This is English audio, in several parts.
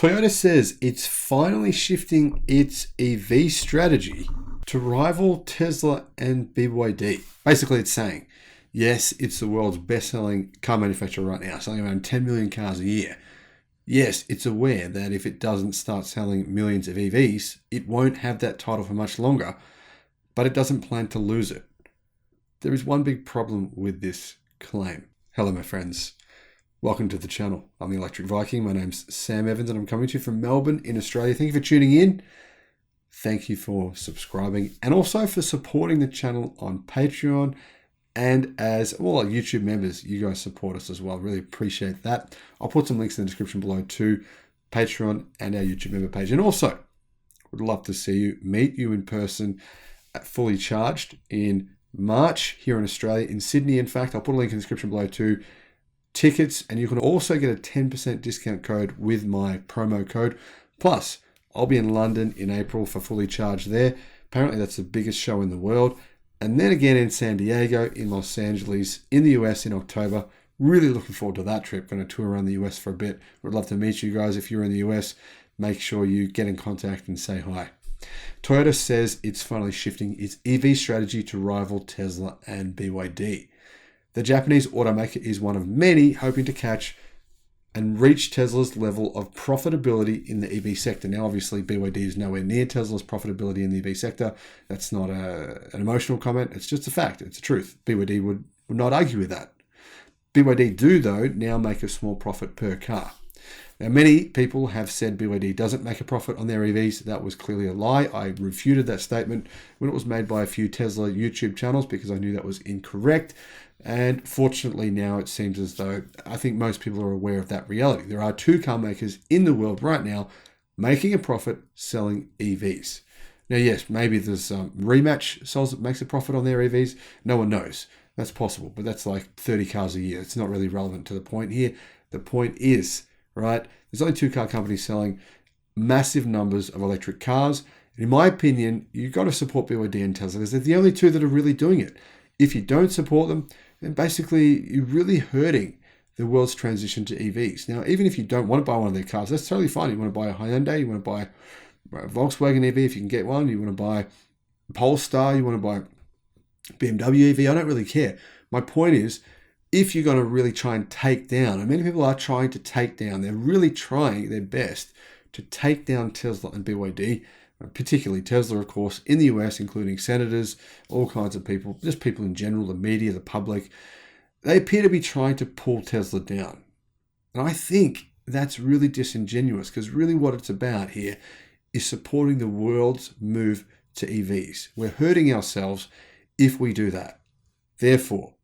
Toyota says it's finally shifting its EV strategy to rival Tesla and BYD. Basically, it's saying, yes, it's the world's best-selling car manufacturer right now, selling around 10 million cars a year. Yes, it's aware that if it doesn't start selling millions of EVs, it won't have that title for much longer, but it doesn't plan to lose it. There is one big problem with this claim. Hello, my friends. Welcome to the channel. I'm the Electric Viking. My name's Sam Evans and I'm coming to you from Melbourne in Australia. Thank you for tuning in. Thank you for subscribing and also for supporting the channel on Patreon. And as all our YouTube members, you guys support us as well. Really appreciate that. I'll put some links in the description below to Patreon and our YouTube member page. And also, would love to see you, meet you in person at Fully Charged in March here in Australia, in Sydney. In fact, I'll put a link in the description below to tickets. And you can also get a 10% discount code with my promo code. Plus, I'll be in London in April for Fully Charged there. Apparently, that's the biggest show in the world. And then again in San Diego, in Los Angeles, in the US in October. Really looking forward to that trip. Going to tour around the US for a bit. Would love to meet you guys. If you're in the US, make sure you get in contact and say hi. Toyota says it's finally shifting its EV strategy to rival Tesla and BYD. The Japanese automaker is one of many hoping to catch and reach Tesla's level of profitability in the EV sector. Now, obviously, BYD is nowhere near Tesla's profitability in the EV sector. That's not an emotional comment. It's just a fact. It's the truth. BYD would not argue with that. BYD do, though, now make a small profit per car. Now, many people have said BYD doesn't make a profit on their EVs. That was clearly a lie. I refuted that statement when it was made by a few Tesla YouTube channels because I knew that was incorrect. And fortunately now it seems as though I think most people are aware of that reality. There are two car makers in the world right now making a profit selling EVs. Now, yes, maybe there's Rematch makes a profit on their EVs. No one knows. That's possible, but that's like 30 cars a year. It's not really relevant to the point here. The point is, right, there's only two car companies selling massive numbers of electric cars. And in my opinion, you've got to support BYD and Tesla because they're the only two that are really doing it. If you don't support them, then basically you're really hurting the world's transition to EVs. Now, even if you don't want to buy one of their cars, that's totally fine. You want to buy a Hyundai, you want to buy a Volkswagen EV if you can get one, you want to buy a Polestar, you want to buy BMW EV, I don't really care. My point is, if you're going to really try and take down, and many people are trying to take down, they're really trying their best to take down Tesla and BYD, particularly Tesla, of course, in the US, including senators, all kinds of people, just people in general, the media, the public. They appear to be trying to pull Tesla down. And I think that's really disingenuous because really what it's about here is supporting the world's move to EVs. We're hurting ourselves if we do that. Therefore,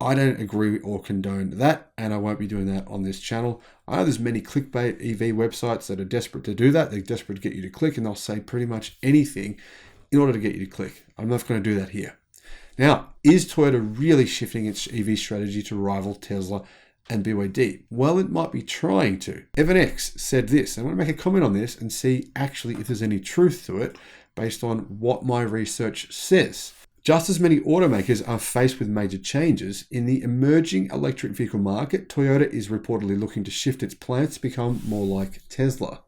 I don't agree or condone that, and I won't be doing that on this channel. I know there's many clickbait EV websites that are desperate to do that. They're desperate to get you to click, and they'll say pretty much anything in order to get you to click. I'm not going to do that here. Now, is Toyota really shifting its EV strategy to rival Tesla and BYD? Well, it might be trying to. Evan X said this. I want to make a comment on this and see actually if there's any truth to it based on what my research says. Just as many automakers are faced with major changes in the emerging electric vehicle market, Toyota is reportedly looking to shift its plans to become more like Tesla.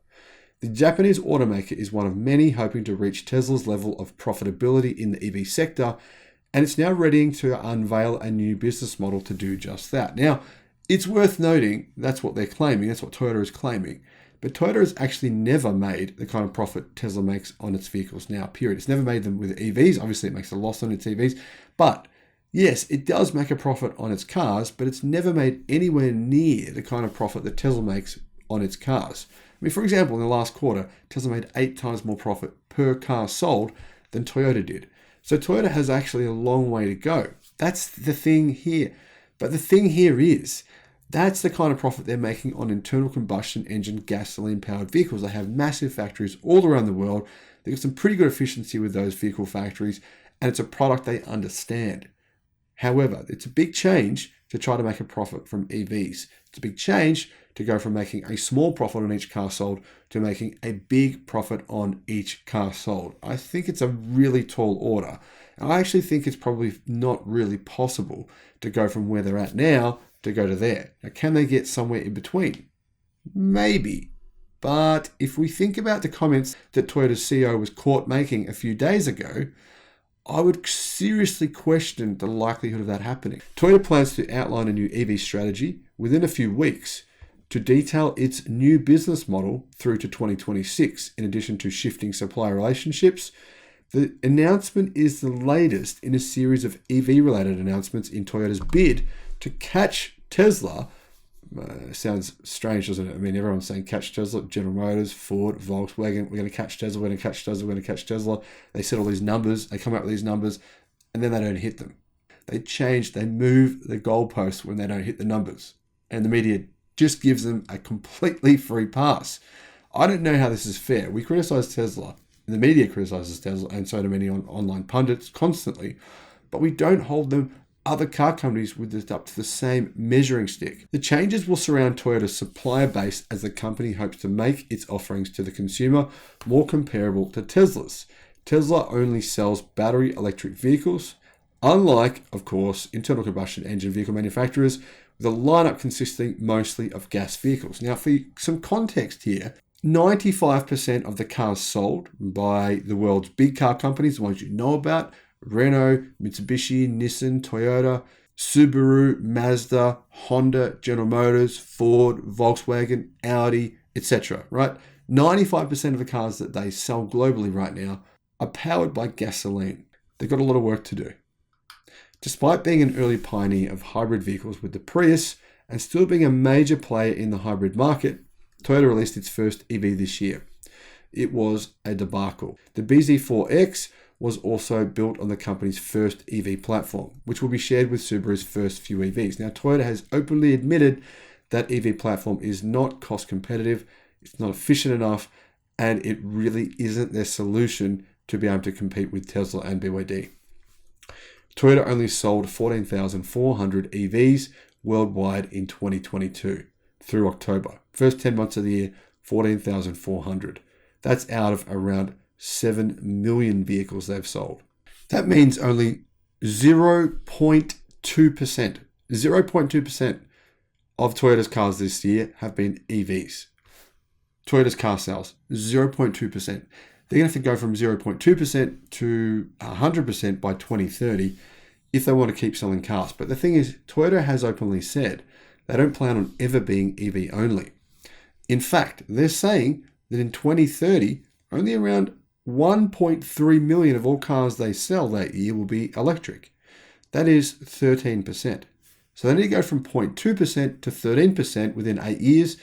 The Japanese automaker is one of many hoping to reach Tesla's level of profitability in the EV sector, and it's now readying to unveil a new business model to do just that. Now, it's worth noting that's what they're claiming, that's what Toyota is claiming. But Toyota has actually never made the kind of profit Tesla makes on its vehicles now, period. It's never made them with EVs. Obviously, it makes a loss on its EVs. But yes, it does make a profit on its cars, but it's never made anywhere near the kind of profit that Tesla makes on its cars. I mean, for example, in the last quarter, Tesla made 8 times more profit per car sold than Toyota did. So Toyota has actually a long way to go. That's the thing here. But the thing here is, that's the kind of profit they're making on internal combustion engine gasoline-powered vehicles. They have massive factories all around the world. They've got some pretty good efficiency with those vehicle factories, and it's a product they understand. However, it's a big change to try to make a profit from EVs. It's a big change to go from making a small profit on each car sold to making a big profit on each car sold. I think it's a really tall order. And I actually think it's probably not really possible to go from where they're at now to go to there. Now, can they get somewhere in between? Maybe. But if we think about the comments that Toyota's CEO was caught making a few days ago, I would seriously question the likelihood of that happening. Toyota plans to outline a new EV strategy within a few weeks to detail its new business model through to 2026, in addition to shifting supplier relationships. The announcement is the latest in a series of EV-related announcements in Toyota's bid to catch Tesla. Sounds strange, doesn't it? I mean, everyone's saying catch Tesla, General Motors, Ford, Volkswagen, we're going to catch Tesla, we're going to catch Tesla, we're going to catch Tesla. They set all these numbers, they come up with these numbers, and then they don't hit them. They move the goalposts when they don't hit the numbers. And the media just gives them a completely free pass. I don't know how this is fair. We criticize Tesla, and the media criticizes Tesla, and so do many online pundits constantly, but we don't hold them other car companies with it up to the same measuring stick. The changes will surround Toyota's supplier base as the company hopes to make its offerings to the consumer more comparable to Tesla's. Tesla only sells battery electric vehicles, unlike, of course, internal combustion engine vehicle manufacturers, with a lineup consisting mostly of gas vehicles. Now, for some context here, 95% of the cars sold by the world's big car companies, the ones you know about, Renault, Mitsubishi, Nissan, Toyota, Subaru, Mazda, Honda, General Motors, Ford, Volkswagen, Audi, etc. Right? 95% of the cars that they sell globally right now are powered by gasoline. They've got a lot of work to do. Despite being an early pioneer of hybrid vehicles with the Prius and still being a major player in the hybrid market, Toyota released its first EV this year. It was a debacle. The BZ4X was also built on the company's first EV platform, which will be shared with Subaru's first few EVs. Now, Toyota has openly admitted that EV platform is not cost competitive, it's not efficient enough, and it really isn't their solution to be able to compete with Tesla and BYD. Toyota only sold 14,400 EVs worldwide in 2022 through October. First 10 months of the year, 14,400. That's out of around 7 million vehicles they've sold. That means only 0.2% of Toyota's cars this year have been EVs. Toyota's car sales, 0.2%. They're going to have to go from 0.2% to 100% by 2030 if they want to keep selling cars. But the thing is, Toyota has openly said they don't plan on ever being EV only. In fact, they're saying that in 2030, only around 1.3 million of all cars they sell that year will be electric. That is 13%. So they need to go from 0.2% to 13% within 8 years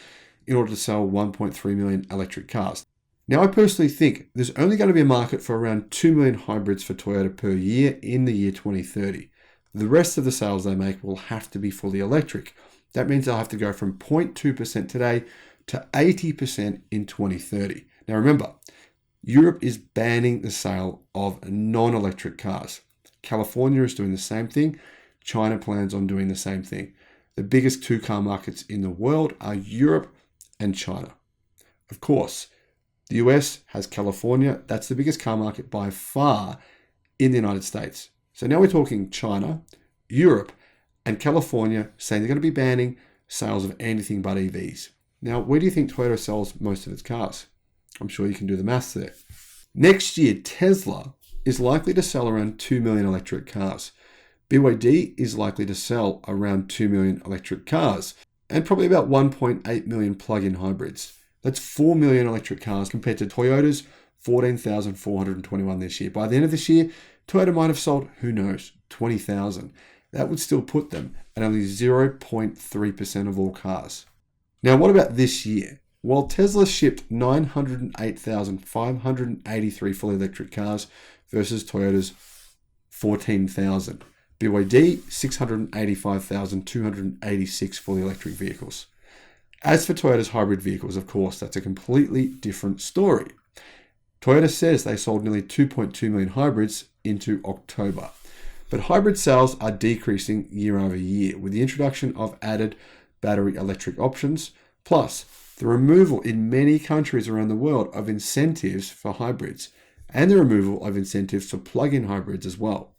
in order to sell 1.3 million electric cars. Now, I personally think there's only going to be a market for around 2 million hybrids for Toyota per year in the year 2030. The rest of the sales they make will have to be fully electric. That means they'll have to go from 0.2% today to 80% in 2030. Now remember, Europe is banning the sale of non-electric cars. California is doing the same thing. China plans on doing the same thing. The biggest two car markets in the world are Europe and China. Of course, the US has California. That's the biggest car market by far in the United States. So now we're talking China, Europe, and California saying they're going to be banning sales of anything but EVs. Now, where do you think Toyota sells most of its cars? I'm sure you can do the maths there. Next year, Tesla is likely to sell around 2 million electric cars. BYD is likely to sell around 2 million electric cars and probably about 1.8 million plug-in hybrids. That's 4 million electric cars compared to Toyota's 14,421 this year. By the end of this year, Toyota might have sold, who knows, 20,000. That would still put them at only 0.3% of all cars. Now, what about this year? While Tesla shipped 908,583 fully electric cars versus Toyota's 14,000. BYD, 685,286 fully electric vehicles. As for Toyota's hybrid vehicles, of course, that's a completely different story. Toyota says they sold nearly 2.2 million hybrids into October. But hybrid sales are decreasing year over year with the introduction of added battery electric options, plus the removal in many countries around the world of incentives for hybrids, and the removal of incentives for plug-in hybrids as well.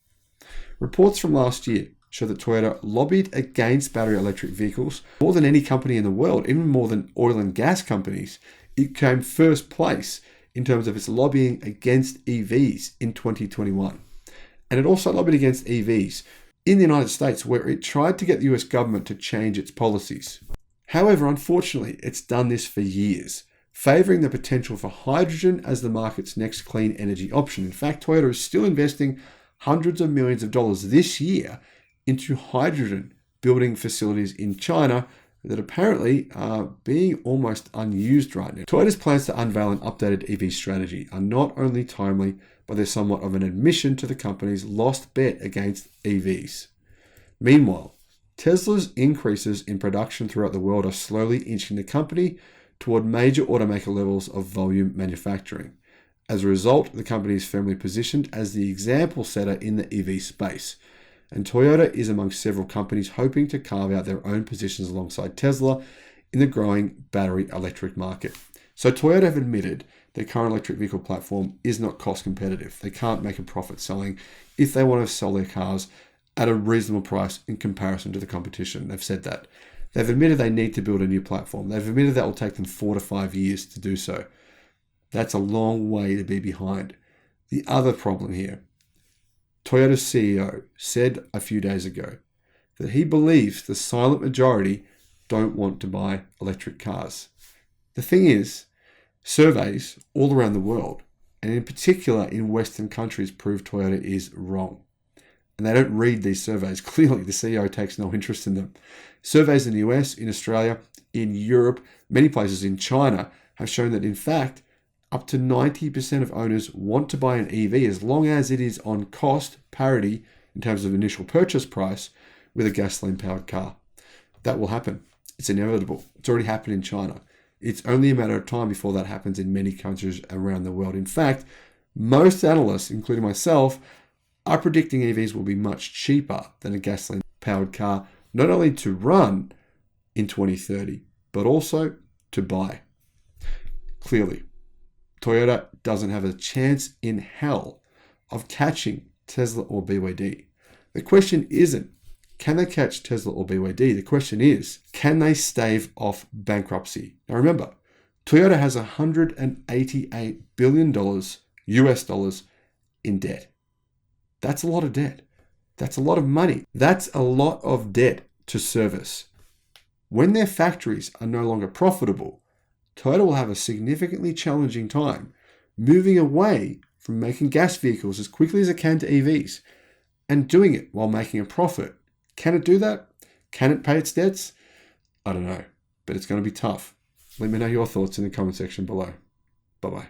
Reports from last year show that Toyota lobbied against battery electric vehicles more than any company in the world, even more than oil and gas companies, It came first place in terms of its lobbying against EVs in 2021. And it also lobbied against EVs in the United States, where it tried to get the US government to change its policies. However, unfortunately, it's done this for years, favoring the potential for hydrogen as the market's next clean energy option. In fact, Toyota is still investing hundreds of millions of dollars this year into hydrogen building facilities in China that apparently are being almost unused right now. Toyota's plans to unveil an updated EV strategy are not only timely, but they're somewhat of an admission to the company's lost bet against EVs. Meanwhile, Tesla's increases in production throughout the world are slowly inching the company toward major automaker levels of volume manufacturing. As a result, the company is firmly positioned as the example setter in the EV space, and Toyota is among several companies hoping to carve out their own positions alongside Tesla in the growing battery electric market. So Toyota have admitted their current electric vehicle platform is not cost competitive. They can't make a profit selling if they want to sell their cars at a reasonable price in comparison to the competition. They've said that. They've admitted they need to build a new platform. They've admitted that will take them 4 to 5 years to do so. That's a long way to be behind. The other problem here, Toyota's CEO said a few days ago that he believes the silent majority don't want to buy electric cars. The thing is, surveys all around the world, and in particular in Western countries, prove Toyota is wrong. And they don't read these surveys. Clearly, the CEO takes no interest in them. Surveys in the US, in Australia, in Europe, many places in China have shown that, in fact, up to 90% of owners want to buy an EV as long as it is on cost parity in terms of initial purchase price with a gasoline-powered car. That will happen. It's inevitable. It's already happened in China. It's only a matter of time before that happens in many countries around the world. In fact, most analysts, including myself, are predicting EVs will be much cheaper than a gasoline-powered car, not only to run in 2030, but also to buy. Clearly, Toyota doesn't have a chance in hell of catching Tesla or BYD. The question isn't, can they catch Tesla or BYD? The question is, can they stave off bankruptcy? Now remember, Toyota has $188 billion US dollars in debt. That's a lot of debt. That's a lot of money. That's a lot of debt to service. When their factories are no longer profitable, Toyota will have a significantly challenging time moving away from making gas vehicles as quickly as it can to EVs and doing it while making a profit. Can it do that? Can it pay its debts? I don't know, but it's going to be tough. Let me know your thoughts in the comment section below. Bye-bye.